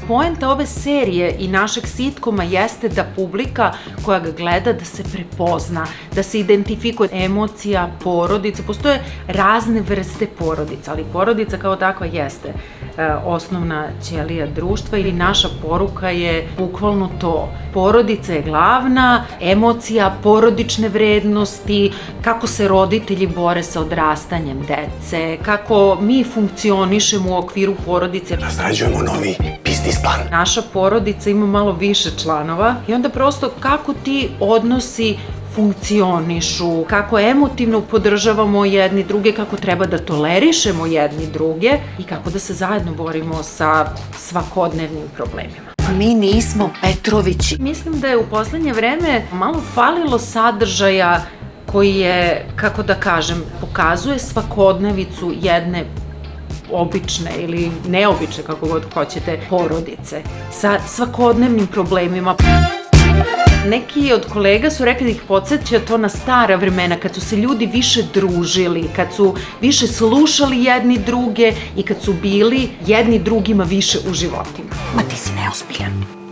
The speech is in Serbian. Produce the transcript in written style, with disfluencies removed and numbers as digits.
Poenta ove serije i našeg sitkoma jeste da publika koja ga gleda da se prepozna, da se identifikuje emocija porodice. Postoje razne vrste porodica, ali porodica kao takva jeste osnovna ćelija društva i naša poruka je bukvalno to. Porodica je glavna, emocija, porodične vrednosti, kako se roditelji bore sa odrastanjem dece, kako mi funkcionišemo u okviru porodice. Razrađujemo novi biznis plan. Naša porodica ima malo više članova i onda prosto kako ti odnosi funkcionišu, kako emotivno podržavamo jedni druge, kako treba da tolerišemo jedni druge i kako da se zajedno borimo sa svakodnevnim problemima. Mi nismo Petrovići. Mislim da je u poslednje vreme malo falilo sadržaja koji je, kako da kažem, pokazuje svakodnevicu jedne obične ili neobične, kako god hoćete, porodice sa svakodnevnim problemima. Neki od kolega su rekli da ih podsjeća to na stara vremena, kad su se ljudi više družili, kad su više slušali jedni druge i kad su bili jedni drugima više u životima. Ma ti si neozbiljan.